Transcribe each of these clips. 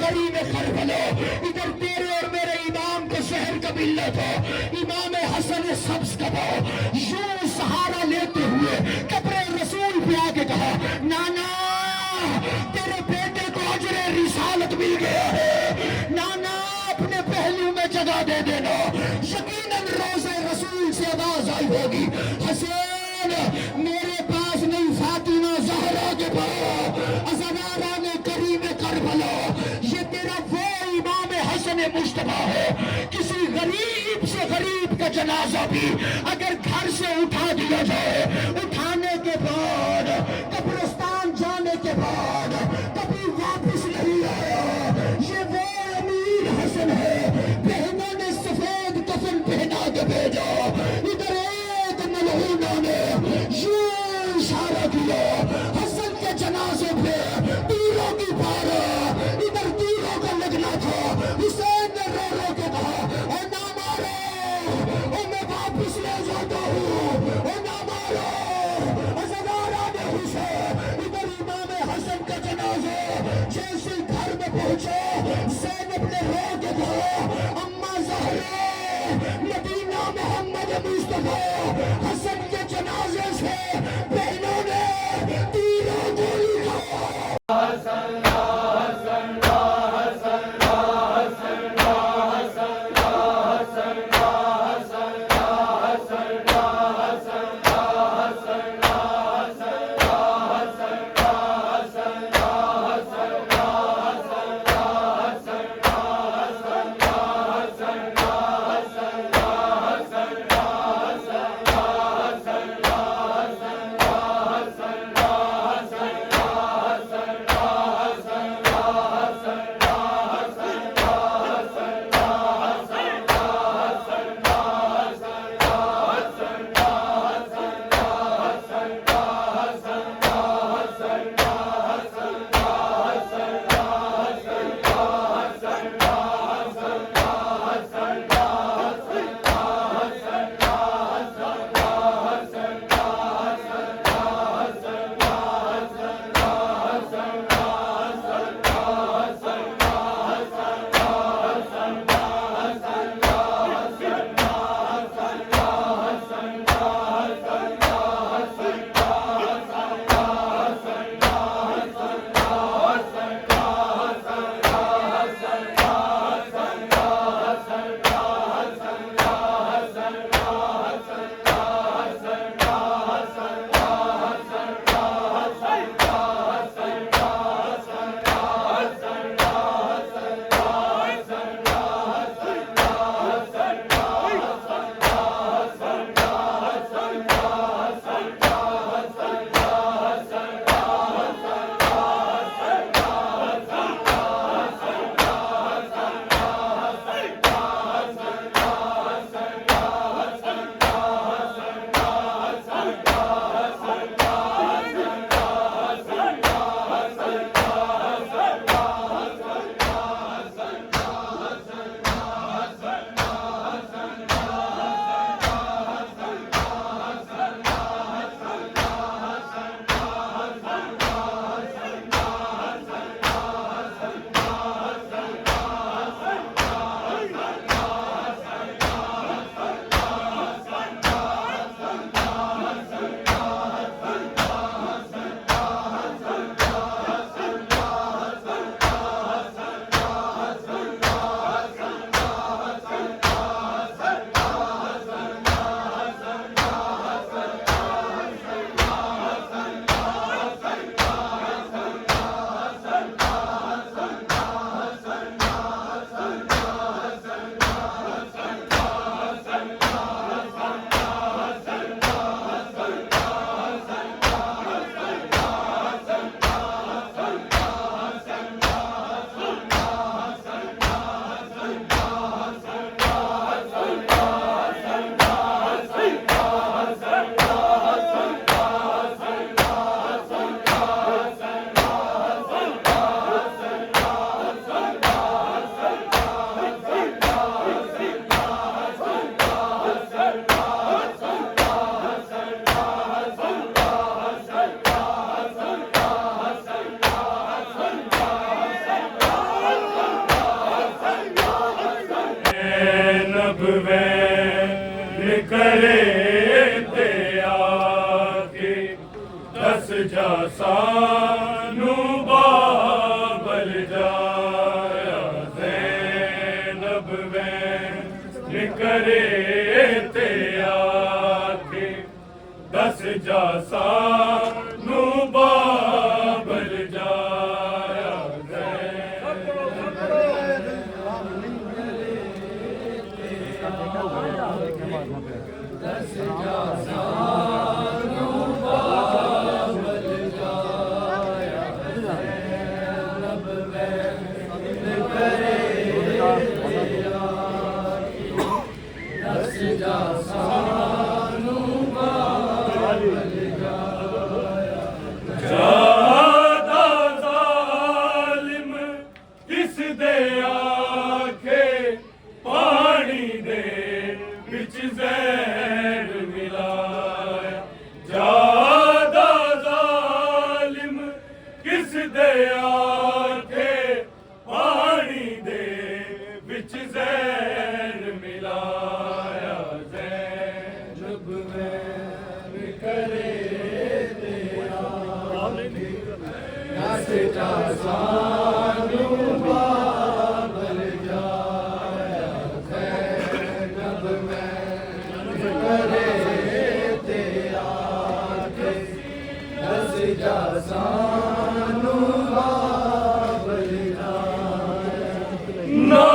करीम Karbala, इधर तेरे और मेरे इमाम को शहर का मिल्लत हो, इमाम हसन सब्ज का भाव यूं सहारा लेते हुए कब्र रसूल पे आके कहा, नाना तेरे बेटे को अजरे रिसालत मिल गया है, नाना अपने पहलू में जगह दे देना। यकीनन रोज़े रसूल से आवाज आई होगी, हसन मेरे पास नहीं, फातिमा ज़हरा के पास, अज़नारा ने करीम करबला, ये तेरा वो इमाम हसन मुश्तबा है। किसी गरीब से गरीब का जनाजा भी अगर घर से उठा दिया जाए, उठाने के बाद कब्रिस्तान जाने के बाद कभी वापस नहीं आया, ये वो अमीर हसन है। बहनों ने सफेद कफन पहना के भेजा, इधर एक मलऊना ने यूं इशारा किया, हसन के जनाजे पे तीरों की बारा, इधर तीरों का लगना था। हुसैन ने रो रो के कहा, ओ ना मारो, ओ मैं वापस ले जाता हूँ, ओ ना मारो। अज़नारा ने हुसैन, इधर इमाम हसन का जनाजा जैसे घर में पहुंचा, ज़ैनब ने रो के कहा, अम्मा ज़हरा, मदीना मोहम्मद मुस्तफा, हसन के जनाजे से बहनों ने तीरों गोली खाया। जैनब वैन करे ते आके दस जा सानू बाबल जाया जैनब वैन करे ते आके दस जा सानू बाबल जाया ज़्यादा ज़ालिम किस दे आखे पानी दे बिच ज़हर मिलाया ज़्यादा ज़ालिम किस दे आखे पानी दे बिच ज़हर मिलाया ज़ैनब वैन करे दस जा सानू बाबल जाया जैनब वैन करे ते आके दस जा सानू बाबल जाया ना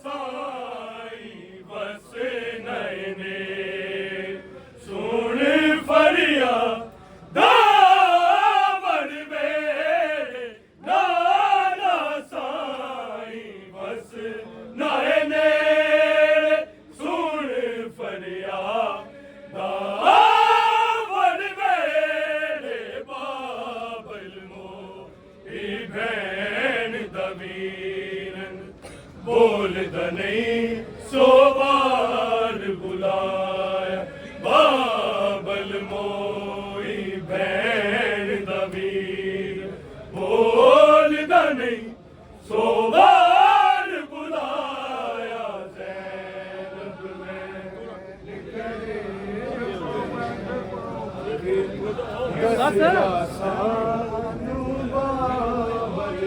साई बस नैने सुन फरिया बोल नहीं सो बार बुलाया बाबल मोई भैन दवीर बोल नहीं सो बार बुलाया जैनब वैन करे सानू बाबल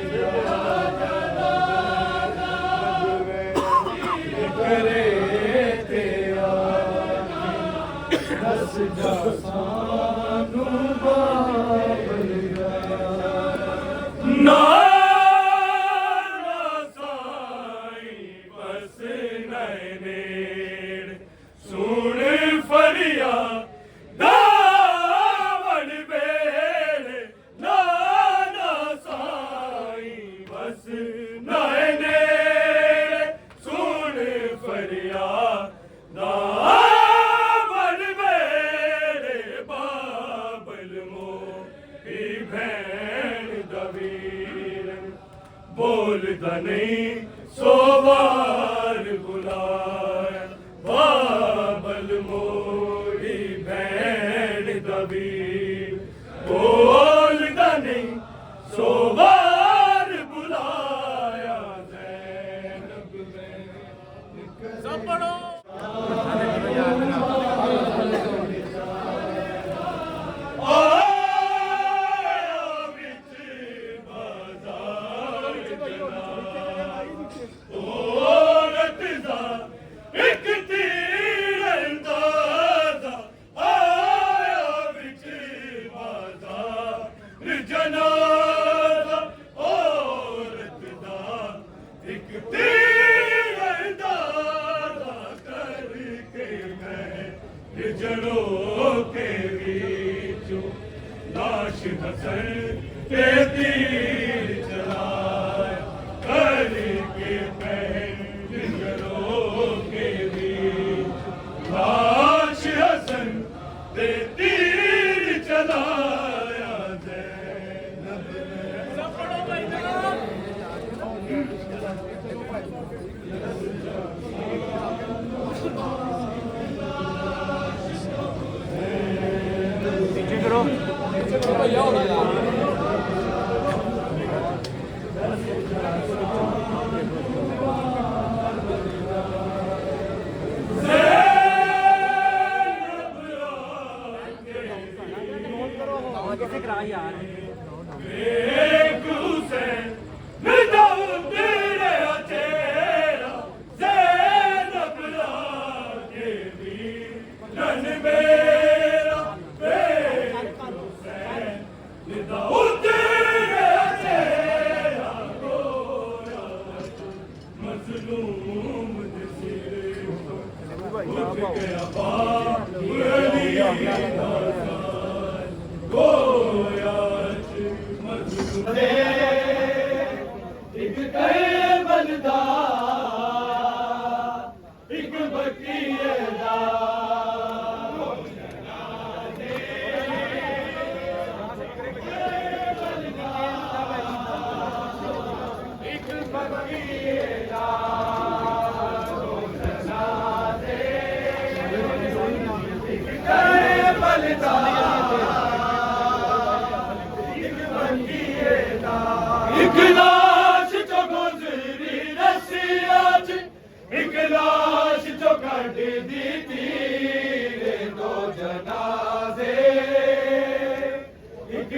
करे ते दस जा सानू बाबल ना साई बस नैने सुन फरिया दावण बेड़े ना साई बस नैने फरिया दावण बेड़े बाबल मोई भैन दवीर बोल नहीं सो बार बुलाया बाबल मोई भैन दवीर बोल नहीं सो बार बुलाया जैनब सब पढ़ो एक तीर गया बाबली गोया मजदूर एक कहे बंदा एक बकीदा एक बकीदा एक लाश जो गुजरी रसियाच एक लाश जो कट दी तीर दो जनाजे एक